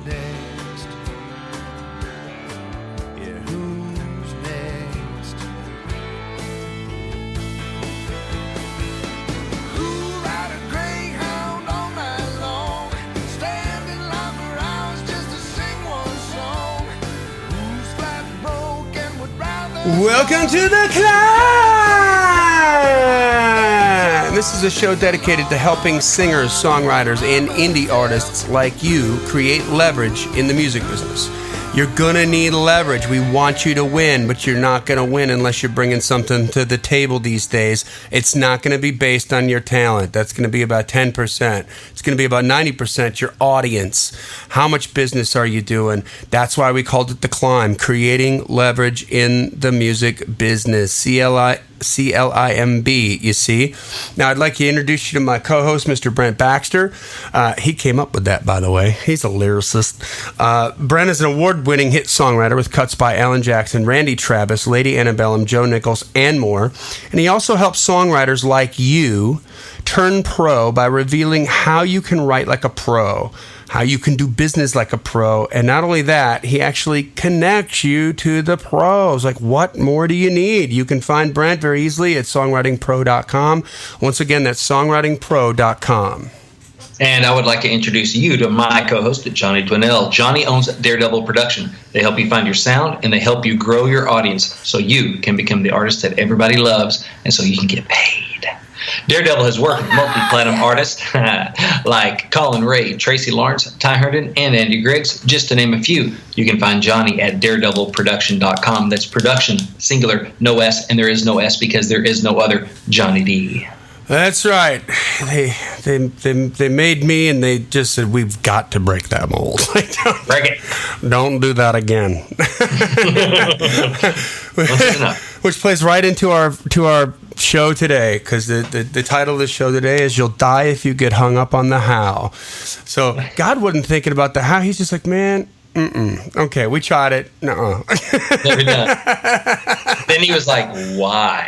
next? Yeah, who's next? Who'll ride a greyhound all night long, stand in line for hours just to sing one song? Who's flat broke and would rather... Welcome to the C.L.I.M.B. This is a show dedicated to helping singers, songwriters, and indie artists like you create leverage in the music business. You're gonna need leverage. We want you to win, but you're not gonna win unless you're bringing something to the table these days. It's not gonna be based on your talent. That's gonna be about 10%. It's gonna be about 90% your audience. How much business are you doing? That's why we called it the C.L.I.M.B, creating leverage in the music business. C.L.I.M.B, you see. Now, I'd like to introduce you to my co-host, Mr. Brent Baxter. He came up with that, by the way. He's a lyricist. Brent is an award-winning hit songwriter with cuts by Alan Jackson, Randy Travis, Lady Antebellum, Joe Nichols, and more. And he also helps songwriters like you turn pro by revealing how you can write like a pro, how you can do business like a pro. And not only that, he actually connects you to the pros. Like, what more do you need? You can find Brent very easily at songwritingpro.com. Once again, that's songwritingpro.com. And I would like to introduce you to my co-host, Johnny Dwinell. Johnny owns Daredevil Production. They help you find your sound, and they help you grow your audience so you can become the artist that everybody loves, and so you can get paid. Daredevil has worked with multi-platinum artists like Colin Ray, Tracy Lawrence, Ty Herndon, and Andy Griggs, just to name a few. You can find Johnny at daredevilproduction.com. That's production, singular, no S, and there is no S because there is no other Johnny D. That's right. They made me, and they just said, we've got to break that mold. Break it. Don't do that again. Which plays right into our show today, because the title of the show today is "You'll Die If You Get Hung Up on the How." So God wasn't thinking about the how. He's just like, man, okay, we tried it. Nuh-uh. Never done. Then he was like, why?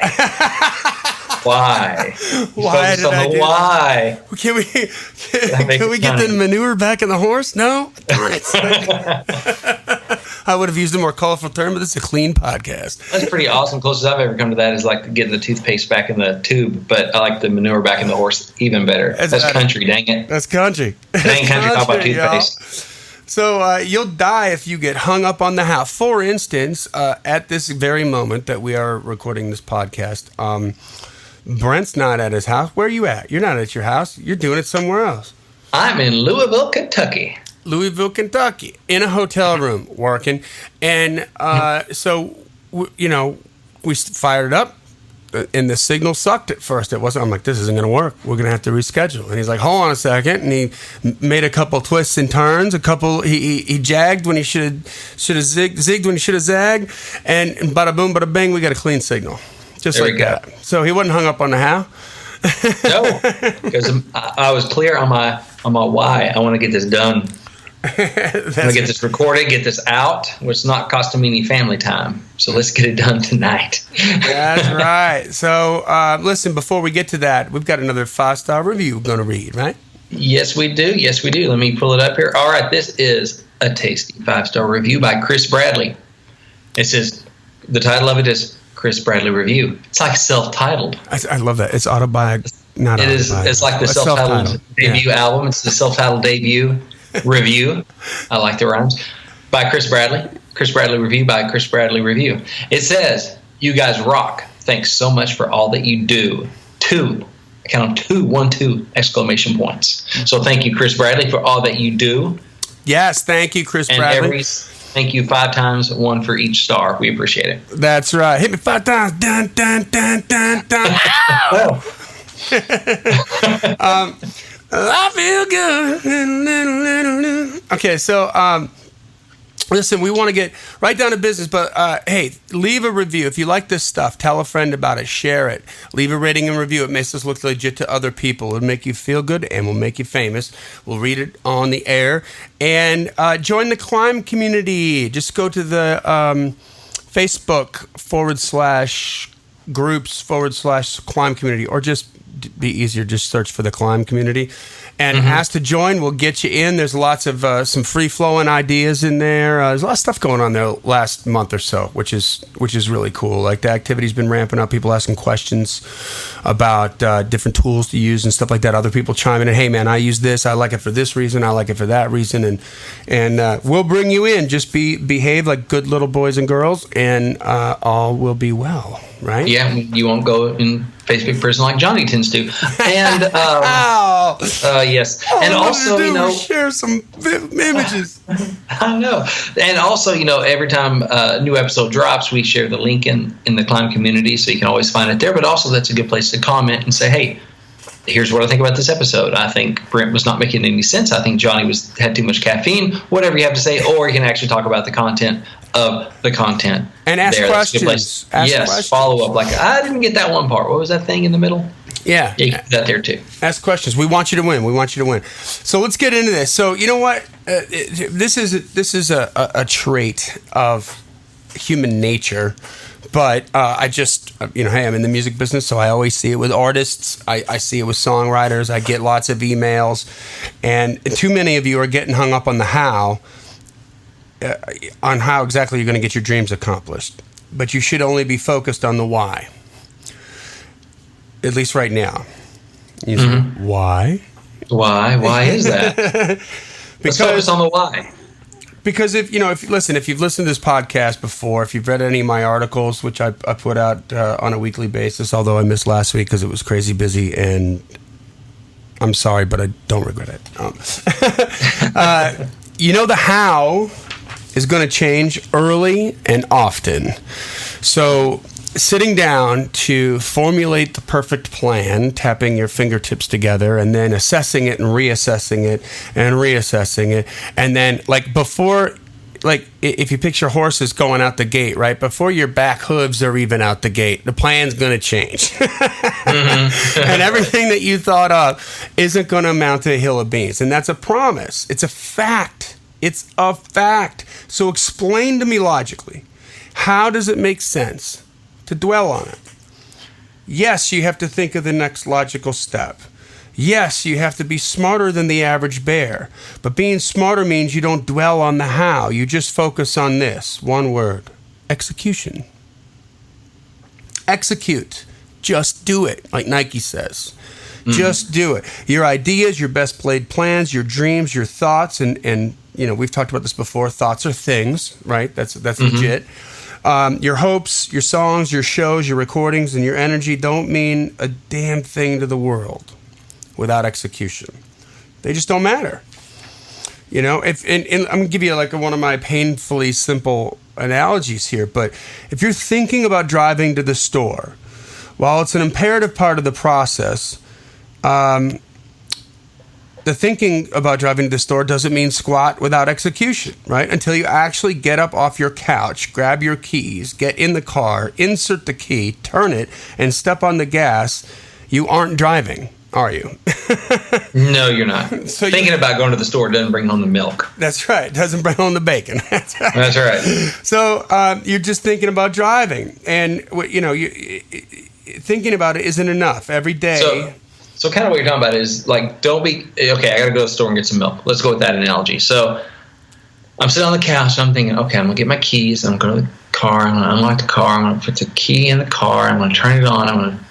Why? Why did I do why? That? Can we get the manure back in the horse? No? Darn it. I would have used a more colorful term, but this is a clean podcast. That's pretty awesome. Closest I've ever come to that is like getting the toothpaste back in the tube, but I like the manure back in the horse even better. That's country, dang it. That's country. It ain't country, talk about toothpaste. Y'all. So you'll die if you get hung up on the how. For instance, at this very moment that we are recording this podcast, Brent's not at his house. Where are you at? You're not at your house. You're doing it somewhere else. I'm in Louisville, Kentucky. In a hotel room working. And so, we fired it up, and the signal sucked at first. It wasn't. I'm like, this isn't going to work. We're going to have to reschedule. And he's like, hold on a second. And he made a couple twists and turns. He jagged when he should have zigged when he should have zagged. And bada boom, bada bang, we got a clean signal. Just there like that. So he wasn't hung up on the how? No, because I was clear on my why. I want to get this done. I want to get this recorded, get this out, which is not costing me any family time. So let's get it done tonight. That's right. So listen, before we get to that, we've got another 5-star review we're going to read, right? Yes, we do. Let me pull it up here. All right, this is a tasty 5-star review by Chris Bradley. It says, the title of it is Chris Bradley Review. It's like self-titled. I love that. It's autobiographical. It is. It's like the self-titled debut album. It's the self-titled debut review. I like the rhymes. By Chris Bradley. Chris Bradley Review by Chris Bradley Review. It says, you guys rock. Thanks so much for all that you do. I count 2, 1, 2 exclamation points. So thank you, Chris Bradley, for all that you do. Yes, thank you, Chris Bradley. Thank you 5 times, 1 for each star. We appreciate it. That's right. Hit me 5 times. Dun, dun, dun, dun, dun. I feel good. Okay, so listen, we want to get right down to business, but hey, leave a review. If you like this stuff, tell a friend about it, share it, leave a rating and review. It makes us look legit to other people. It'll make you feel good and will make you famous. We'll read it on the air. And join the C.L.I.M.B community. Just go to the Facebook /groups /C.L.I.M B community, or just be easier, just search for the C.L.I.M B community. And ask to join. We'll get you in. There's lots of some free-flowing ideas in there. There's a lot of stuff going on there last month or so, which is really cool. Like the activity's been ramping up. People asking questions about different tools to use and stuff like that. Other people chiming in, hey, man, I use this. I like it for this reason. I like it for that reason. And we'll bring you in. Just behave like good little boys and girls, and all will be well, right? Yeah, you won't go in Facebook prison like Johnny tends to. And yes, and also share some images. I know, and also every time a new episode drops, we share the link in the C.L.I.M.B community, so you can always find it there. But also, that's a good place to comment and say, hey, here's what I think about this episode. I think Brent was not making any sense. I think Johnny had too much caffeine. Whatever you have to say, or you can actually talk about the content of the content and ask questions. Questions. Follow up. Like, I didn't get that one part. What was that thing in the middle? Yeah, you can do that there too. Ask questions. We want you to win. So let's get into this. So you know what? This is a trait of human nature. But I just, hey, I'm in the music business, so I always see it with artists. I see it with songwriters. I get lots of emails. And too many of you are getting hung up on the how, on how exactly you're going to get your dreams accomplished. But you should only be focused on the why. At least right now. You say, why? Why? Why is that? Let's focus on the why. Because if you've listened to this podcast before, if you've read any of my articles, which I put out on a weekly basis, although I missed last week because it was crazy busy, and I'm sorry, but I don't regret it. The how is going to change early and often. So sitting down to formulate the perfect plan, tapping your fingertips together, and then assessing it and reassessing it and reassessing it. And then, if you picture horses going out the gate, right? Before your back hooves are even out the gate, the plan's going to change. And everything that you thought of isn't going to amount to a hill of beans. And that's a promise. It's a fact. It's a fact. So explain to me logically, how does it make sense to dwell on it? Yes, you have to think of the next logical step. Yes, you have to be smarter than the average bear. But being smarter means you don't dwell on the how. You just focus on this. One word. Execution. Execute. Just do it, like Nike says. Just do it. Your ideas, your best played plans, your dreams, your thoughts, and we've talked about this before. Thoughts are things, right? That's legit. Your hopes, your songs, your shows, your recordings, and your energy don't mean a damn thing to the world without execution. They just don't matter. And I'm going to give you one of my painfully simple analogies here, but if you're thinking about driving to the store, while it's an imperative part of the process, the thinking about driving to the store doesn't mean squat without execution, right? Until you actually get up off your couch, grab your keys, get in the car, insert the key, turn it, and step on the gas, you aren't driving, are you? No, you're not. So thinking about going to the store doesn't bring home the milk. That's right. It doesn't bring home the bacon. That's right. That's right. So you're just thinking about driving. And, thinking about it isn't enough every day. So kind of what you're talking about is don't be, okay, I got to go to the store and get some milk. Let's go with that analogy. So I'm sitting on the couch and I'm thinking, okay, I'm going to get my keys. I'm going to go to the car. I'm going to unlock the car. I'm going to put the key in the car. I'm going to turn it on. I'm going to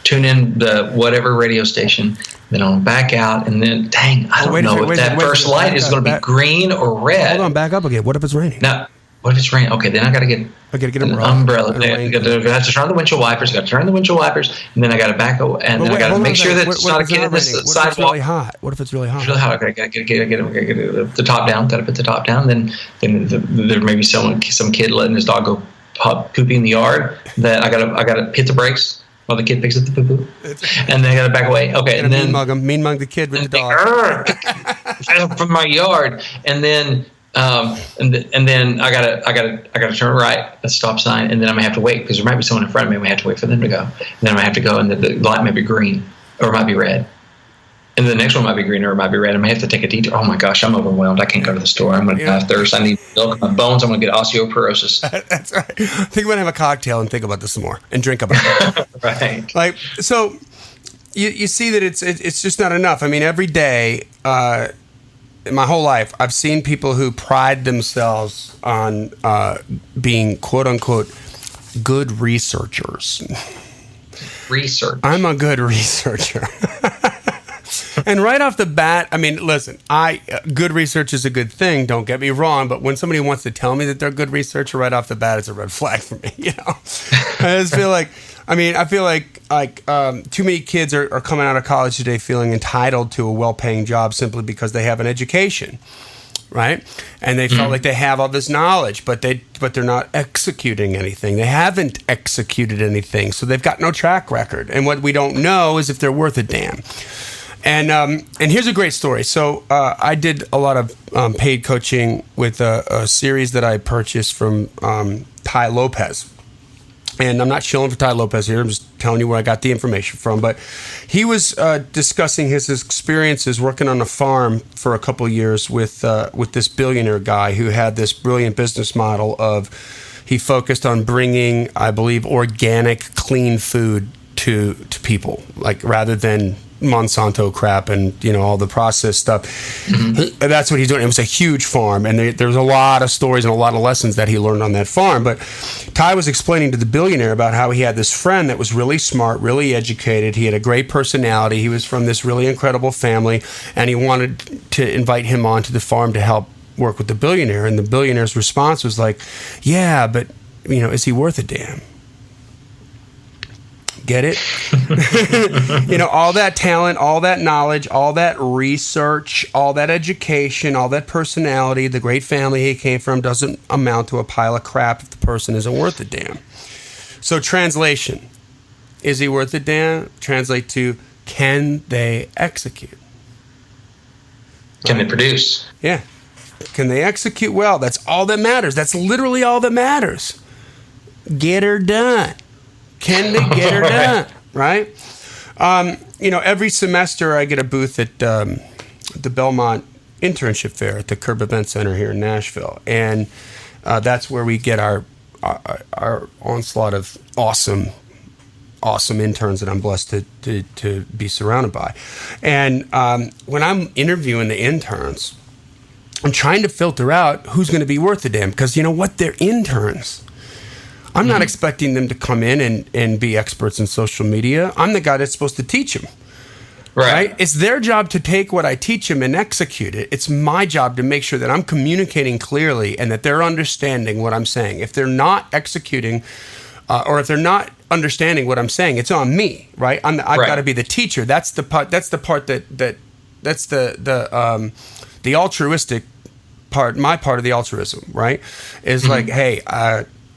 tune in the whatever radio station. Then I'm going to back out. And then, dang, I don't know if that first light is going to be green or red. Hold on, back up again. What if it's raining? Now, what if it's raining? Okay, then I got to get an umbrella. I got to turn on the windshield wipers. And then I got to back up, and then I got to make sure that it's not a kid in this sidewalk. What if it's really hot? It's really hot. Okay, got to get the top down. Got to put the top down. Then there may be some kid letting his dog go pooping in the yard. That I got to hit the brakes while the kid picks up the poo poo, and then I got to back away. Okay, and then mean mug the kid with the dog from my yard, and then. And then I gotta turn right at the stop sign, and then I may have to wait because there might be someone in front of me. I may have to wait for them to go, and then I might have to go, and the light might be green or it might be red, and the next one might be green or it might be red. I may have to take a detour. Oh my gosh, I'm overwhelmed. I can't go to the store. I'm gonna have thirst. I need milk. My bones. I'm gonna get osteoporosis. That's right. I think I'm gonna have a cocktail and think about this some more and drink about it. Right. you see that it's just not enough. I mean, every day, in my whole life, I've seen people who pride themselves on being quote unquote good researchers. Research. I'm a good researcher. And right off the bat, I mean, listen, good research is a good thing, don't get me wrong, but when somebody wants to tell me that they're a good researcher right off the bat, it's a red flag for me, you know? I just feel like, too many kids are coming out of college today feeling entitled to a well-paying job simply because they have an education, right? And they felt like they have all this knowledge, but they're not executing anything. They haven't executed anything, so they've got no track record. And what we don't know is if they're worth a damn. And here's a great story. So I did a lot of paid coaching with a series that I purchased from Ty Lopez. And I'm not shilling for Ty Lopez here. I'm just telling you where I got the information from. But he was discussing his experiences working on a farm for a couple of years with this billionaire guy who had this brilliant business model of he focused on bringing, I believe, organic, clean food to people, like rather than Monsanto crap and all the processed stuff. That's what he's doing. It was a huge farm, and there's a lot of stories and a lot of lessons that he learned on that farm. But Ty was explaining to the billionaire about how he had this friend that was really smart, really educated. He had a great personality. He was from this really incredible family, and he wanted to invite him onto the farm to help work with the billionaire. And the billionaire's response was like, "Yeah, but is he worth a damn?" Get it? All that talent, all that knowledge, all that research, all that education, all that personality, the great family he came from doesn't amount to a pile of crap if the person isn't worth a damn. So translation, is he worth a damn? Translate to, can they execute? Can they produce? Yeah. Can they execute well? That's all that matters. That's literally all that matters. Get her done. Can they get her done? Right? Every semester I get a booth at the Belmont Internship Fair at the C.L.I.M.B Event Center here in Nashville. And that's where we get our onslaught of awesome interns that I'm blessed to be surrounded by. And when I'm interviewing the interns, I'm trying to filter out who's going to be worth a damn. Because you know what? They're interns. I'm not expecting them to come in and be experts in social media. I'm the guy that's supposed to teach them. Right? It's their job to take what I teach them and execute it. It's my job to make sure that I'm communicating clearly and that they're understanding what I'm saying. If they're not executing or if they're not understanding what I'm saying, it's on me, right? I've got to be the teacher. That's the part that's the altruistic part, my part of the altruism, right? Is like, hey,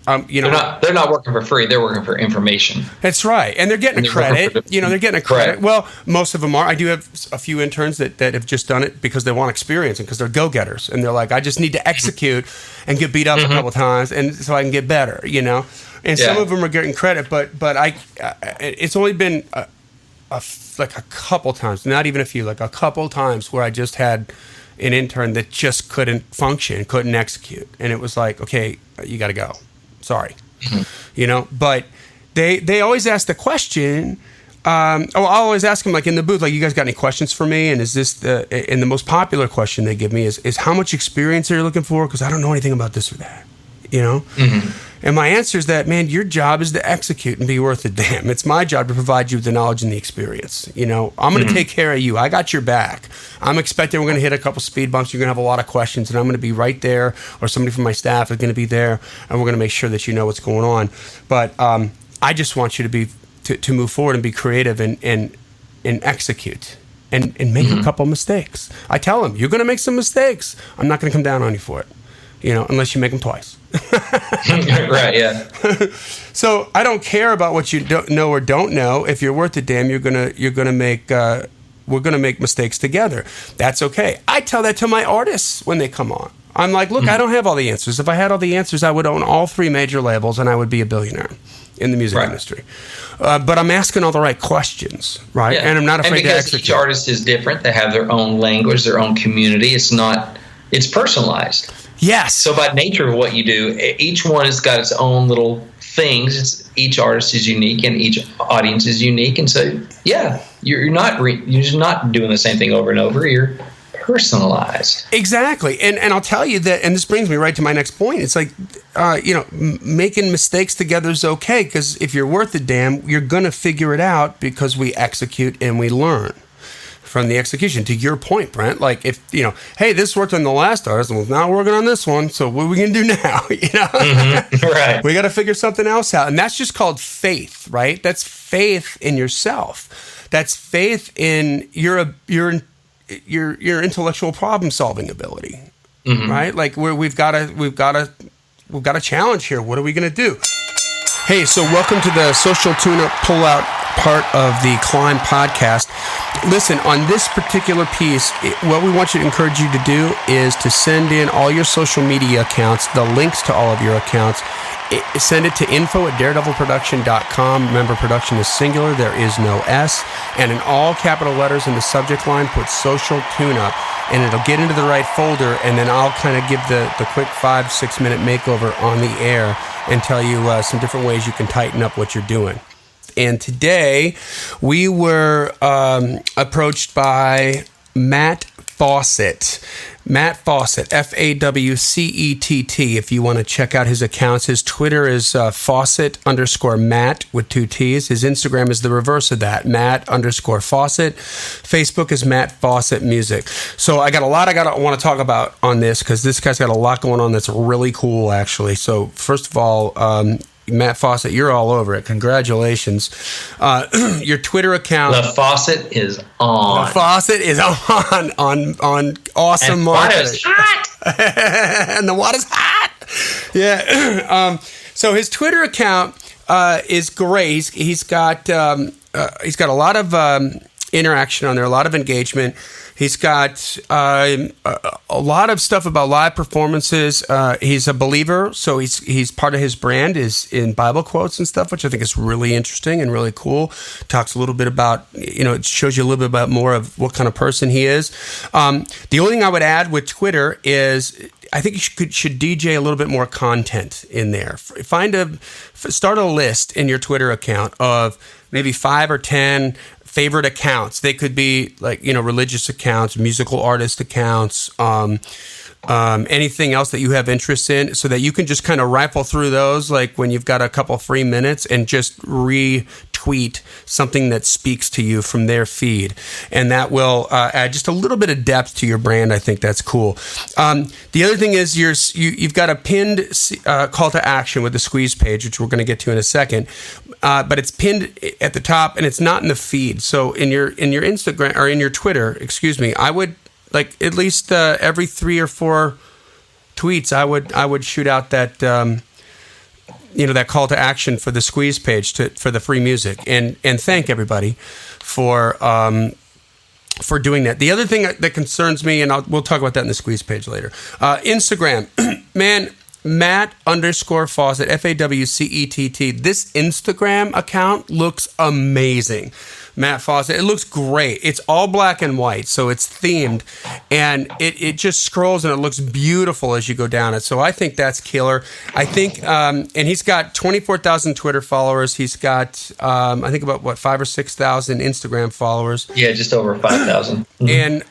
they're not working for free. They're working for information. That's right, and they're getting a credit. They're getting a credit. Right. Well, most of them are. I do have a few interns that have just done it because they want experience and because they're go-getters, and they're like, I just need to execute and get beat up a couple times, and so I can get better. And some of them are getting credit, but it's only been a couple times, not even a few, like a couple times where I just had an intern that just couldn't function, couldn't execute, and it was like, okay, you got to go. Sorry, but they always ask the question. I'll always ask them, like in the booth, like, you guys got any questions for me? And is this and the most popular question they give me is how much experience are you looking for? Because I don't know anything about this or that, And my answer is that, man, your job is to execute and be worth a damn. It's my job to provide you with the knowledge and the experience. I'm going to take care of you. I got your back. I'm expecting we're going to hit a couple speed bumps. You're going to have a lot of questions, and I'm going to be right there, or somebody from my staff is going to be there, and we're going to make sure that you know what's going on. But I just want you to move forward and be creative and execute and make a couple mistakes. I tell them, you're going to make some mistakes. I'm not going to come down on you for it, unless you make them twice. Right, yeah. So I don't care about what you don't know or don't know. If you're worth a damn, we're gonna make mistakes together. That's okay. I tell that to my artists when they come on. I'm like, look, I don't have all the answers. If I had all the answers, I would own all 3 major labels and I would be a billionaire in the music industry. But I'm asking all the right questions, right? Yeah. And I'm not afraid to execute. Each artist is different. They have their own language, their own community. It's personalized. Yes. So by nature of what you do, each one has got its own little things. Each artist is unique and each audience is unique. And so, yeah, you're just not doing the same thing over and over. You're personalized. Exactly. And I'll tell you that, and this brings me right to my next point. It's like, making mistakes together is okay, because if you're worth a damn, you're going to figure it out, because we execute and we learn from the execution. To your point, Brent, like if, hey, this worked on the last artist, and now we're working on this one, so what are we going to do now? Mm-hmm. Right. We got to figure something else out. And that's just called faith, right? That's faith in yourself. That's faith in your intellectual problem solving ability, right? Like we've got a challenge here. What are we going to do? Hey, so welcome to the social tune-up pull-out part of the C.L.I.M.B podcast. Listen, on this particular piece, what we want you to encourage you to do is to send in all your social media accounts, the links to all of your accounts. Send it to info@daredevilproduction.com. Remember, production is singular. There is no S. And in all capital letters in the subject line, put social tune-up, and it'll get into the right folder, and then I'll kind of give the quick 5-6 minute makeover on the air and tell you some different ways you can tighten up what you're doing. And today we were approached by Matt Fawcett. Matt Fawcett, Fawcett, if you want to check out his accounts. His Twitter is Fawcett_Matt with 2 T's. His Instagram is the reverse of that, Matt_Fawcett. Facebook is Matt Fawcett Music. So I got a lot I want to talk about on this, because this guy's got a lot going on that's really cool, actually. So first of all, Matt Fawcett, you're all over it. Congratulations. Your Twitter account. The faucet is on. The faucet is on awesome marketing. And the water's hot. And the water's hot. Yeah. So his Twitter account is great. He's got a lot of interaction on there, a lot of engagement. He's got a lot of stuff about live performances. He's a believer, so he's part of his brand is in Bible quotes and stuff, which I think is really interesting and really cool. Talks a little bit about, it shows you a little bit about more of what kind of person he is. The only thing I would add with Twitter is I think you should DJ a little bit more content in there. Start a list in your Twitter account of maybe 5 or 10 favorite accounts. They could be like, religious accounts, musical artist accounts, anything else that you have interest in, so that you can just kind of rifle through those, like when you've got a couple free minutes, and just retweet something that speaks to you from their feed. And that will add just a little bit of depth to your brand. I think that's cool. The other thing is you've got a pinned call to action with the squeeze page, which we're going to get to in a second. But it's pinned at the top, and it's not in the feed. So in your Instagram, or in your Twitter, I would, like, at least every 3 or 4 tweets, I would shoot out that that call to action for the squeeze page for the free music, and thank everybody for doing that. The other thing that concerns me, and we'll talk about that in the squeeze page later. Instagram, man. Matt_Fawcett, Fawcett. This Instagram account looks amazing. Matt Fawcett. It looks great. It's all black and white, so it's themed, and it just scrolls and it looks beautiful as you go down it. So I think that's killer. I think, and he's got 24,000 Twitter followers. He's got, I think about 5,000 or 6,000 Instagram followers. Yeah, just over 5,000. And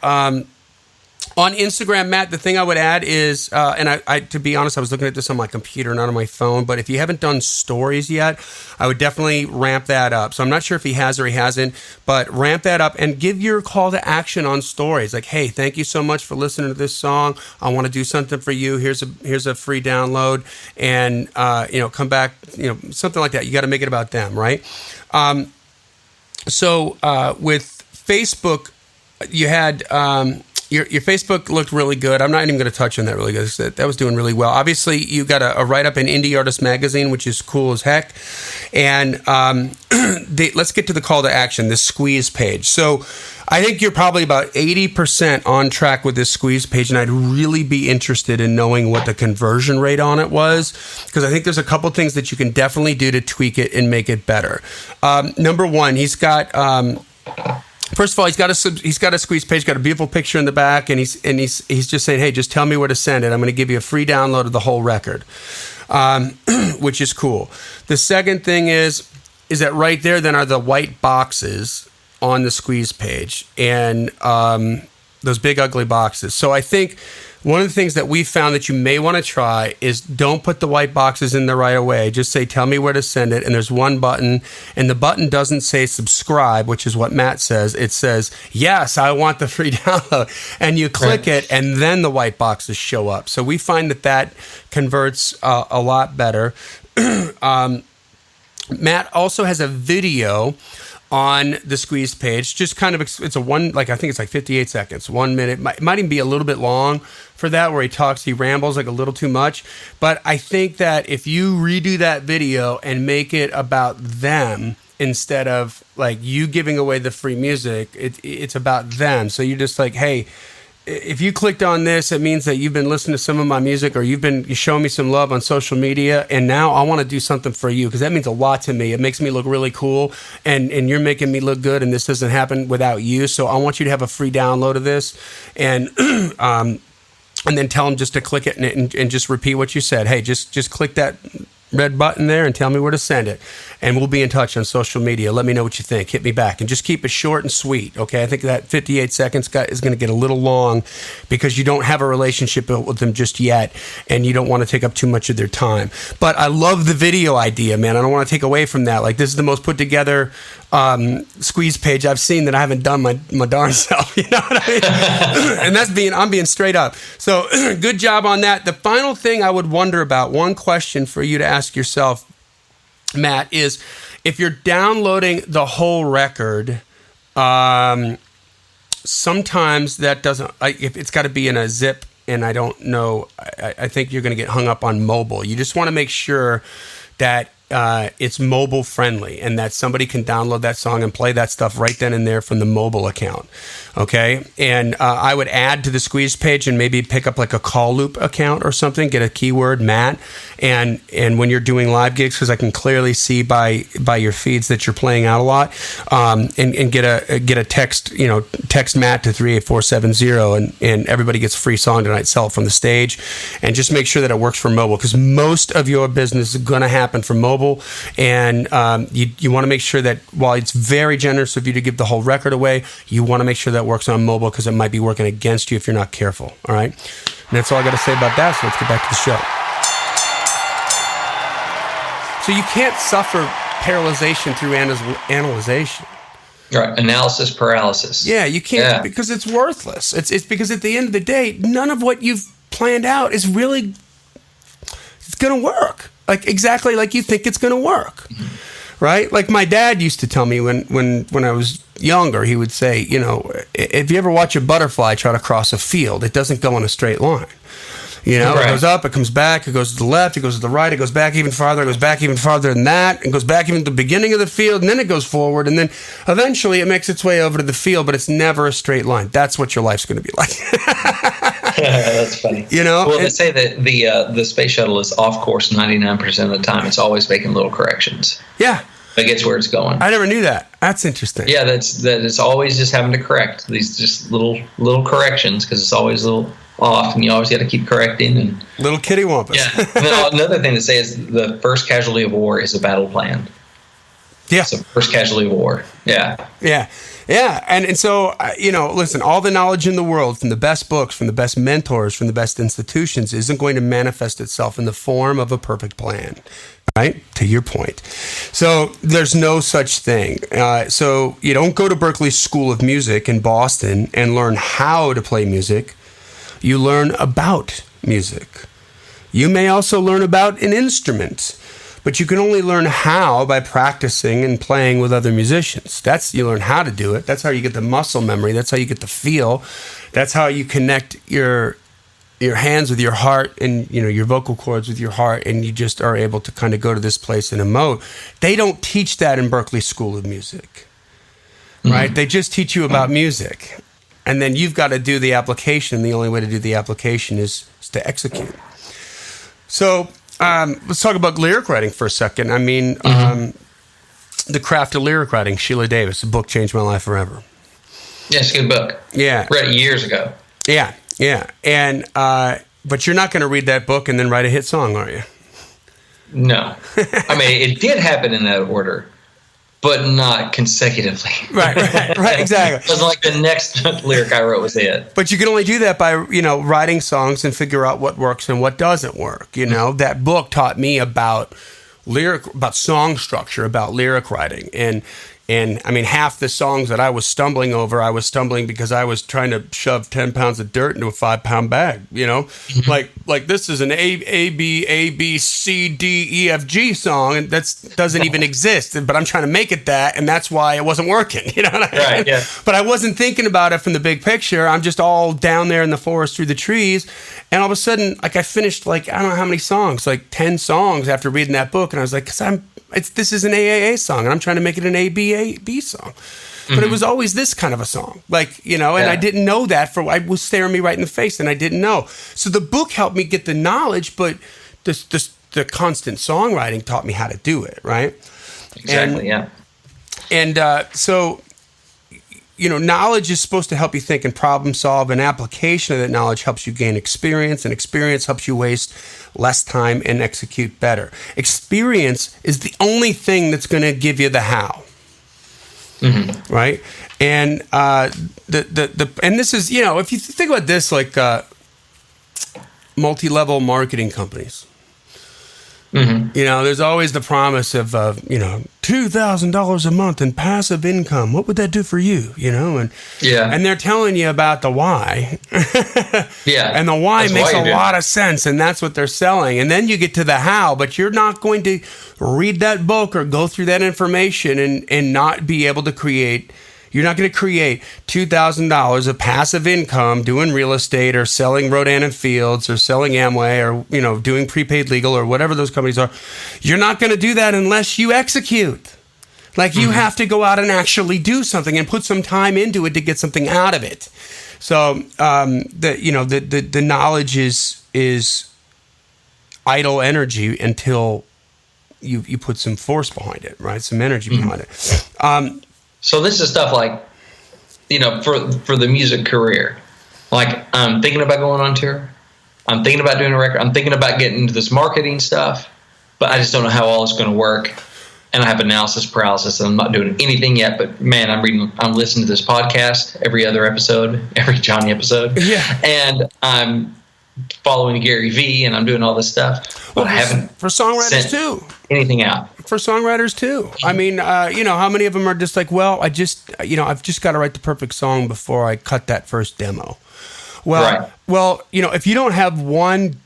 on Instagram, Matt, the thing I would add is, and I to be honest, I was looking at this on my computer, not on my phone, but if you haven't done stories yet, I would definitely ramp that up. So I'm not sure if he has or he hasn't, but ramp that up and give your call to action on stories. Like, hey, thank you so much for listening to this song. I want to do something for you. Here's a free download, and come back, something like that. You got to make it about them, right? So with Facebook, you had your Facebook looked really good. I'm not even going to touch on that really good. That was doing really well. Obviously, you got a write-up in Indie Artist Magazine, which is cool as heck. And let's get to the call to action, this squeeze page. So I think you're probably about 80% on track with this squeeze page, and I'd really be interested in knowing what the conversion rate on it was, because I think there's a couple things that you can definitely do to tweak it and make it better. Number one, he's got... First of all, he's got a squeeze page, got a beautiful picture in the back, and he's just saying, hey, just tell me where to send it. I'm going to give you a free download of the whole record. which is cool. The second thing is that right there then are the white boxes on the squeeze page, and those big ugly boxes. So I think one of the things that we found that you may want to try is don't put the white boxes in there right away. Just say, tell me where to send it. And there's one button, and the button doesn't say subscribe, which is what Matt says. It says, yes, I want the free download. And you click it, and then the white boxes show up. So we find that converts a lot better. Matt also has a video on the squeeze page, just kind of, it's a one, like, I think it's like 58 seconds, 1 minute. It might even be a little bit long for that, where he rambles like a little too much. But I think that if you redo that video and make it about them instead of like you giving away the free music, it's about them. So you're just like, hey, if you clicked on this, it means that you've been listening to some of my music, or you've been showing me some love on social media, and now I want to do something for you, because that means a lot to me. It makes me look really cool, and you're making me look good, and this doesn't happen without you. So I want you to have a free download of this, and then tell them just to click it and just repeat what you said. Hey, just click that red button there and tell me where to send it, and we'll be in touch on social media. Let me know what you think. Hit me back, and just keep it short and sweet. Okay, I think that 58 seconds is going to get a little long, because you don't have a relationship built with them just yet, and you don't want to take up too much of their time. But I love the video idea, man. I don't want to take away from that. Like, this is the most put together squeeze page I've seen that I haven't done my darn self. You know what I mean? And I'm being straight up. So good job on that. The final thing I would wonder about, one question for you to ask yourself, Matt, is if you're downloading the whole record, sometimes that doesn't, if it's got to be in a zip, and I don't know, I think you're going to get hung up on mobile. You just want to make sure that it's mobile friendly, and that somebody can download that song and play that stuff right then and there from the mobile account. Okay. And I would add to the squeeze page and maybe pick up like a call loop account or something, get a keyword Matt. And when you're doing live gigs, because I can clearly see by your feeds that you're playing out a lot, and get a text, text Matt to 38470, and everybody gets a free song tonight, sell it from the stage, and just make sure that it works for mobile, because most of your business is going to happen from mobile. And you want to make sure that while it's very generous of you to give the whole record away, you want to make sure that works on mobile, because it might be working against you if you're not careful. All right. And that's all I got to say about that. So let's get back to the show. So you can't suffer paralyzation through analyzation. Right. Analysis paralysis. Yeah, you can't, because it's worthless. It's because at the end of the day, none of what you've planned out is really, it's going to work. Like exactly like you think it's going to work. Mm-hmm. Right? Like my dad used to tell me when I was younger, he would say, if you ever watch a butterfly try to cross a field, it doesn't go in a straight line. Right. It goes up, it comes back, it goes to the left, it goes to the right, it goes back even farther, it goes back even farther than that, it goes back even to the beginning of the field, and then it goes forward, and then eventually it makes its way over to the field, but it's never a straight line. That's what your life's going to be like. That's funny. Well, they say that the space shuttle is off course 99% of the time. It's always making little corrections. Yeah. It gets where it's going. I never knew that. That's interesting. Yeah, that it's always just having to correct these just little corrections, because it's always a little off, and you always got to keep correcting. And little kitty wampus. Yeah. And another thing to say is the first casualty of war is a battle plan. Yeah. So first casualty of war. Yeah. Yeah. Yeah. And so, listen, all the knowledge in the world, from the best books, from the best mentors, from the best institutions, isn't going to manifest itself in the form of a perfect plan. Right? To your point. So there's no such thing. So you don't go to Berklee School of Music in Boston and learn how to play music. You learn about music. You may also learn about an instrument, but you can only learn how by practicing and playing with other musicians. You learn how to do it. That's how you get the muscle memory. That's how you get the feel. That's how you connect your hands with your heart, and your vocal cords with your heart, and you just are able to kind of go to this place and emote. They don't teach that in Berklee School of Music, right? They just teach you about music, and then you've got to do the application. The only way to do the application is to execute. So let's talk about lyric writing for a second. I mean, The Craft of Lyric Writing, Sheila Davis. The book changed my life forever. Yeah, it's a good book. Yeah. Read it years ago. Yeah. Yeah, and but you're not going to read that book and then write a hit song, are you? No. I mean, it did happen in that order, but not consecutively. Right, exactly. It wasn't like the next lyric I wrote was it. But you can only do that by, writing songs and figure out what works and what doesn't work. That book taught me about song structure, about lyric writing. And I mean, half the songs that I was stumbling over, I was stumbling because I was trying to shove 10 pounds of dirt into a 5-pound bag, like this is an A, B, C, D, E, F, G song. And that doesn't even exist, but I'm trying to make it that. And that's why it wasn't working, what I mean? Right, yeah. But I wasn't thinking about it from the big picture. I'm just all down there in the forest through the trees. And all of a sudden, I finished I don't know how many songs, 10 songs after reading that book. And I was like, this is an AAA song, and I'm trying to make it an ABA song. But it was always this kind of a song, and I didn't know that. It was staring me right in the face, and I didn't know. So the book helped me get the knowledge, but the constant songwriting taught me how to do it, right? Exactly, And so, knowledge is supposed to help you think and problem solve, and application of that knowledge helps you gain experience, and experience helps you waste less time and execute better. Experience is the only thing that's going to give you the how. Right? And and this is, if you think about this, multi-level marketing companies. There's always the promise of, $2,000 a month in passive income. What would that do for you? And they're telling you about the why. And the why makes a lot of sense, and that's what they're selling. And then you get to the how, but you're not going to read that book or go through that information and not be able to create. You're not going to create $2,000 of passive income doing real estate or selling Rodan and Fields or selling Amway or, doing prepaid legal or whatever those companies are. You're not going to do that unless you execute. You have to go out and actually do something and put some time into it to get something out of it. So, the knowledge is idle energy until you put some force behind it, right? Some energy behind it. So this is stuff for the music career. I'm thinking about going on tour. I'm thinking about doing a record. I'm thinking about getting into this marketing stuff, but I just don't know how all it's going to work. And I have analysis paralysis, and I'm not doing anything yet. But man, I'm listening to this podcast every other episode, every Johnny episode. Yeah. And I'm following Gary V, and I'm doing all this stuff. But I haven't for songwriters too. Anything out. For songwriters too. I mean, how many of them are just I've just got to write the perfect song before I cut that first demo. Well, if you don't have one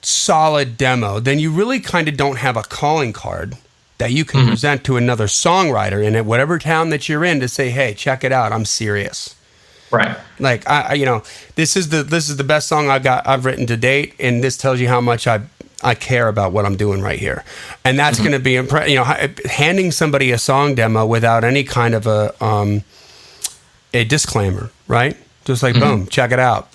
solid demo, then you really kind of don't have a calling card that you can present to another songwriter in whatever town that you're in to say, hey, check it out, I'm serious. Right. This is the best song I've written to date, and this tells you how much I care about what I'm doing right here. And that's going to be handing somebody a song demo without any kind of a disclaimer, right? Just boom, check it out.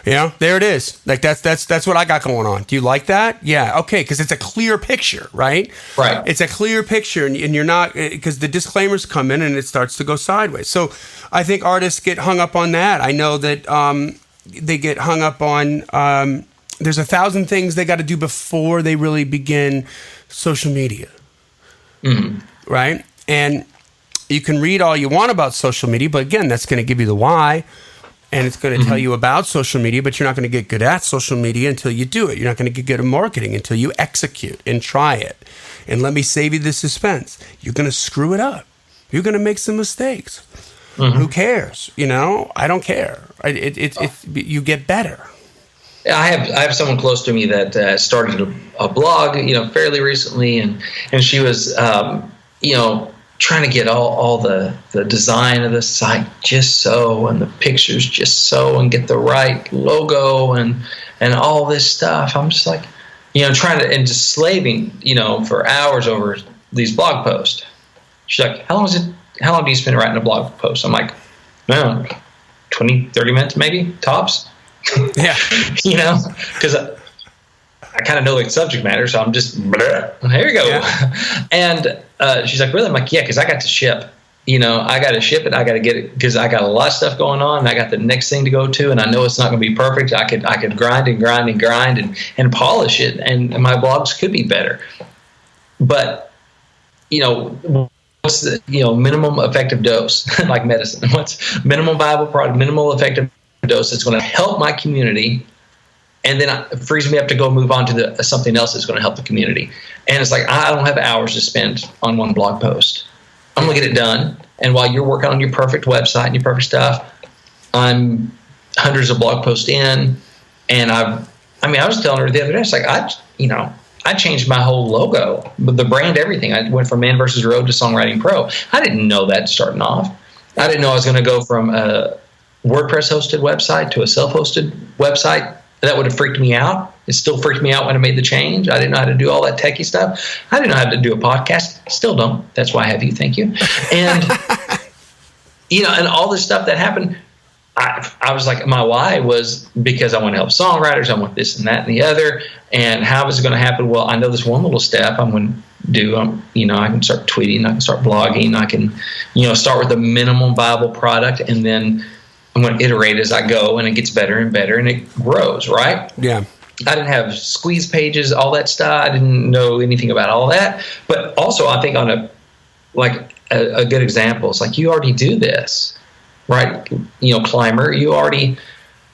Yeah. There it is. That's what I got going on. Do you like that? Yeah. Okay. Cause it's a clear picture, right? Right. It's a clear picture, and you're not, cause the disclaimers come in and it starts to go sideways. So I think artists get hung up on that. I know that, they get hung up on, there's 1,000 things they got to do before they really begin social media. Right. And you can read all you want about social media, but again, that's going to give you the why. And it's going to tell you about social media, but you're not going to get good at social media until you do it. You're not going to get good at marketing until you execute and try it. And let me save you the suspense. You're going to screw it up. You're going to make some mistakes. Who cares? I don't care. You get better. I have someone close to me that started a blog, fairly recently, and she was, trying to get all the design of the site just so, and the pictures just so, and get the right logo and all this stuff. I'm just trying to, and just slaving, for hours over these blog posts. She's like, how long do you spend writing a blog post? I'm like, 20, 30 minutes maybe, tops. Yeah. Because I kind of know the subject matter, so I'm just, here you go. Yeah. And she's like, really? I'm like, yeah, because I got to ship, I got to ship it. I got to get it because I got a lot of stuff going on and I got the next thing to go to. And I know it's not going to be perfect. I could grind and polish it. And my blogs could be better. But, what's the, minimum effective dose, like medicine? What's minimum viable product, minimal effective dose that's going to help my community? And then it frees me up to go move on to something else that's going to help the community. And it's like, I don't have hours to spend on one blog post. I'm going to get it done. And while you're working on your perfect website and your perfect stuff, I'm hundreds of blog posts in. And I was telling her the other day, it's like, I changed my whole logo, the brand, everything. I went from Man vs. Road to Songwriting Pro. I didn't know that starting off. I didn't know I was going to go from a WordPress hosted website to a self-hosted website. That would have freaked me out. It still freaked me out when I made the change. I didn't know how to do all that techie stuff. I didn't know how to do a podcast. Still don't. That's why I have you. Thank you. And, and all this stuff that happened, I was like, my why was because I want to help songwriters. I want this and that and the other. And how is it going to happen? Well, I know this one little step I'm going to do. I can start tweeting. I can start blogging. I can, start with a minimum viable product, and then I'm going to iterate as I go, and it gets better and better, and it grows, right? Yeah. I didn't have squeeze pages, all that stuff. I didn't know anything about all that. But also, I think on a good example, it's like you already do this, right? Climber, you already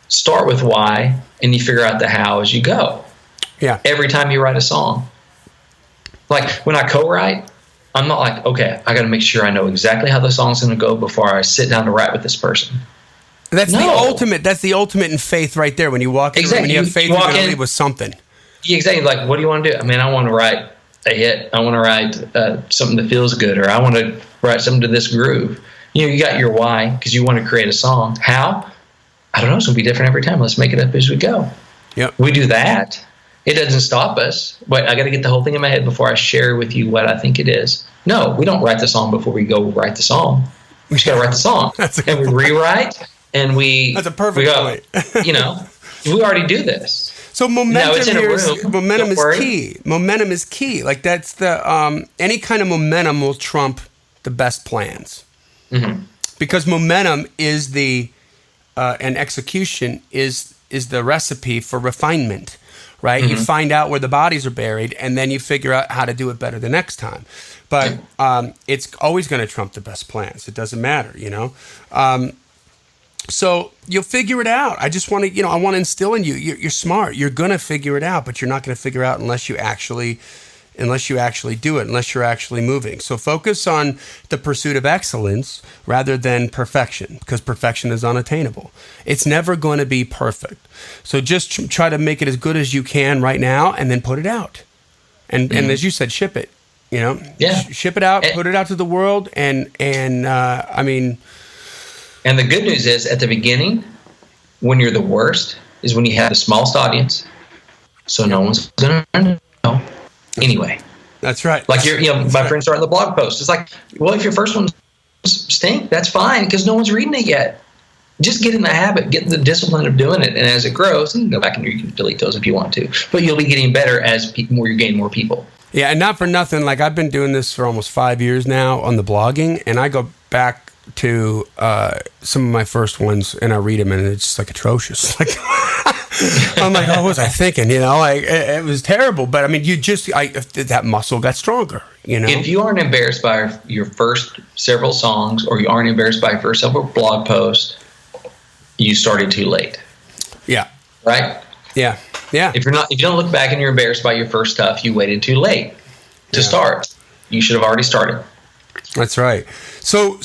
start with why, and you figure out the how as you go. Yeah. Every time you write a song. Like when I co-write, I'm not like, okay, I got to make sure I know exactly how the song's going to go before I sit down to write with this person. That's the ultimate. That's the ultimate in faith, right there. When you walk in, when you have faith, you're going to leave with something. Exactly. Like, what do you want to do? I want to write a hit. I want to write something that feels good, or I want to write something to this groove. You got your why because you want to create a song. How? I don't know. It's going to be different every time. Let's make it up as we go. Yep. We do that. It doesn't stop us. But I got to get the whole thing in my head before I share with you what I think it is. No, we don't write the song before we go write the song. We just got to write the song. And we rewrite. And that's a perfect point. We already do this. So momentum is key. Momentum is key. Like that's the any kind of momentum will trump the best plans, because momentum is the and execution is the recipe for refinement. Right? You find out where the bodies are buried, and then you figure out how to do it better the next time. But it's always going to trump the best plans. It doesn't matter, So you'll figure it out. I just want to, I want to instill in you. You're smart. You're going to figure it out, but you're not going to figure it out unless you actually do it, unless you're actually moving. So focus on the pursuit of excellence rather than perfection, because perfection is unattainable. It's never going to be perfect. So just try to make it as good as you can right now, and then put it out. And as you said, ship it. Ship it out, put it out to the world, and the good news is, at the beginning, when you're the worst, is when you have the smallest audience, so no one's going to know anyway. That's right. Like my friends starting the blog post. It's like, well, if your first one stink, that's fine because no one's reading it yet. Just get in the habit, get in the discipline of doing it, and as it grows, you can go back and you can delete those if you want to. But you'll be getting better as you gain more people. Yeah, and not for nothing. Like I've been doing this for almost 5 years now on the blogging, and I go back to some of my first ones, and I read them, and it's just like atrocious. Like I'm like, what was I thinking? It was terrible. But that muscle got stronger. If you aren't embarrassed by your first several songs, or you aren't embarrassed by your first several blog posts, you started too late. Yeah. Right. Yeah. Yeah. If you don't look back and you're embarrassed by your first stuff, you waited too late to start. You should have already started. That's right. So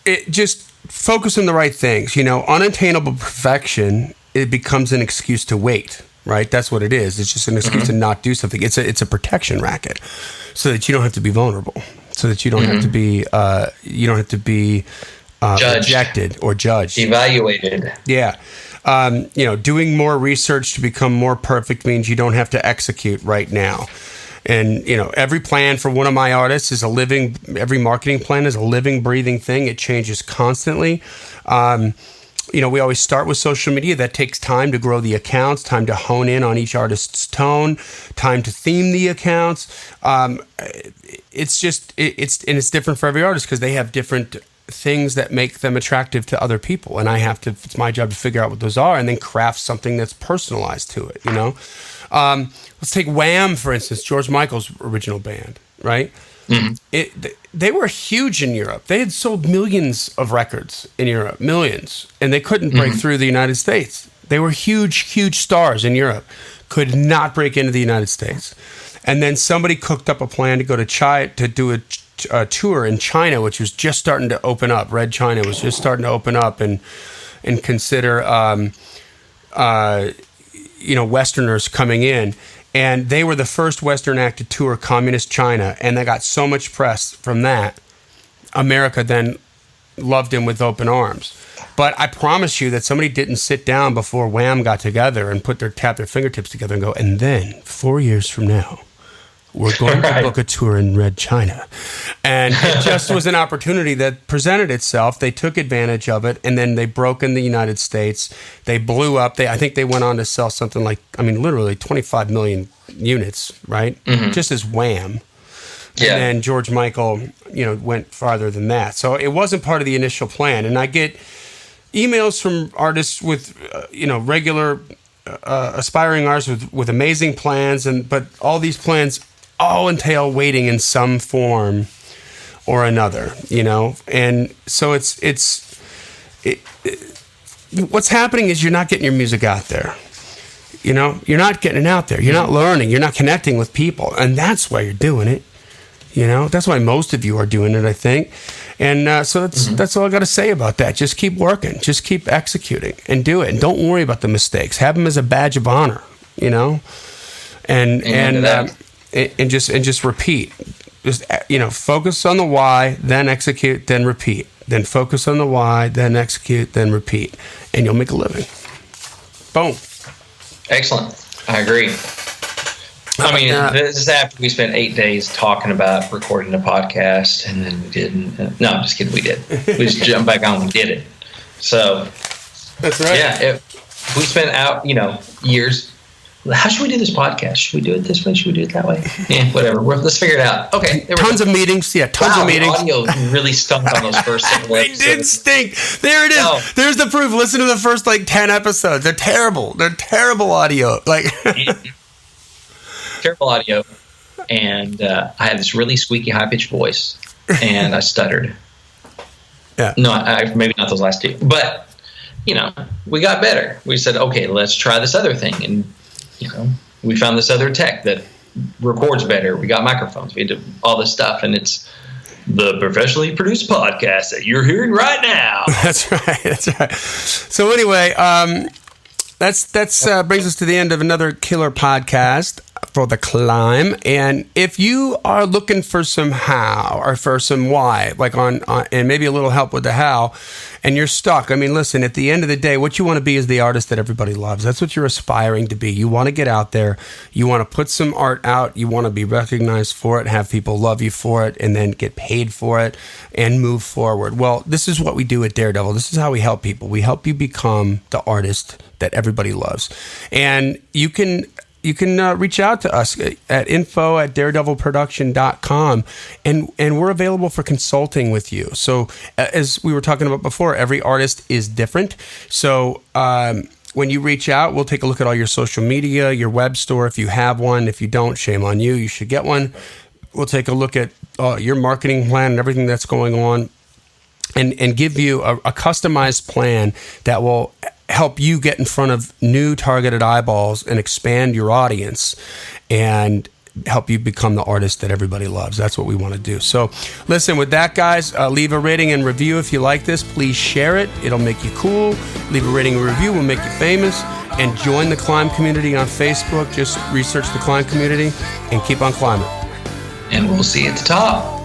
it just focus on the right things. Unattainable perfection, it becomes an excuse to wait, right? That's what it is. It's just an excuse to not do something. It's a protection racket, so that you don't have to be vulnerable, so that you don't have to be rejected or judged, evaluated. Yeah. Doing more research to become more perfect means you don't have to execute right now. And, every plan for one of my artists is every marketing plan is a living, breathing thing. It changes constantly. we always start with social media. That takes time to grow the accounts, time to hone in on each artist's tone, time to theme the accounts. It's different for every artist because they have different things that make them attractive to other people. And it's my job to figure out what those are and then craft something that's personalized to it, Let's take Wham, for instance, George Michael's original band, right? Mm-hmm. They were huge in Europe. They had sold millions of records in Europe, millions, and they couldn't break through the United States. They were huge, huge stars in Europe, could not break into the United States. And then somebody cooked up a plan to go to China to do a tour in China, which was just starting to open up. Red China was just starting to open up and consider Westerners coming in. And they were the first Western act to tour communist China, and they got so much press from that. America then loved him with open arms. But I promise you that somebody didn't sit down before Wham got together and tap their fingertips together and go, and then 4 years from now, we're going to book a tour in Red China. And it just was an opportunity that presented itself. They took advantage of it, and then they broke in the United States. They blew up. I think they went on to sell something like, literally 25 million units, right? Mm-hmm. Just as Wham. Yeah. And then George Michael, went farther than that. So it wasn't part of the initial plan. And I get emails from artists with, regular aspiring artists with amazing plans, but all these plans all entail waiting in some form or another, and so what's happening is you're not getting your music out there. You're not getting it out there. You're not learning. You're not connecting with people, and that's why you're doing it. That's why most of you are doing it, I think. And so that's all I got to say about that. Just keep working. Just keep executing and do it. And don't worry about the mistakes. Have them as a badge of honor, and just repeat. Just focus on the why, then execute, then repeat. Then focus on the why, then execute, then repeat, and you'll make a living. Boom. Excellent. I agree. This is after we spent 8 days talking about recording a podcast, and then we didn't. No, I'm just kidding. We did. We just jumped back on and did it. So that's right. Yeah, we spent out, years. How should we do this podcast? Should we do it this way? Should we do it that way? Yeah, whatever. Let's figure it out. Okay. Tons of meetings. Yeah, tons of meetings. The audio really stunk on those first 7 episodes. They did stink. There it is. Oh. There's the proof. Listen to the first 10 episodes. They're terrible. They're terrible audio. Terrible audio. And I had this really squeaky, high-pitched voice, and I stuttered. Yeah. No, maybe not those last two. But, we got better. We said, okay, let's try this other thing. And we found this other tech that records better. We got microphones. We did all this stuff, and it's the professionally produced podcast that you're hearing right now. That's right. So anyway, that's brings us to the end of another killer podcast for the C.L.I.M.B. And if you are looking for some how or for some why, and maybe a little help with the how, and you're stuck. Listen, at the end of the day, what you want to be is the artist that everybody loves. That's what you're aspiring to be. You want to get out there. You want to put some art out. You want to be recognized for it, have people love you for it, and then get paid for it and move forward. Well, this is what we do at Daredevil. This is how we help people. We help you become the artist that everybody loves. And you can reach out to us at info@daredevilproduction.com, and we're available for consulting with you. So as we were talking about before, every artist is different. So when you reach out, we'll take a look at all your social media, your web store, if you have one. If you don't, shame on you. You should get one. We'll take a look at your marketing plan and everything that's going on, and give you a customized plan that will help you get in front of new targeted eyeballs and expand your audience and help you become the artist that everybody loves. That's what we want to do. So listen, with that, guys, leave a rating and review if you like this. Please share it. It'll make you cool. Leave a rating and review. We'll make you famous. And join the C.L.I.M.B community on Facebook. Just research the C.L.I.M B community and keep on climbing. And we'll see you at the top.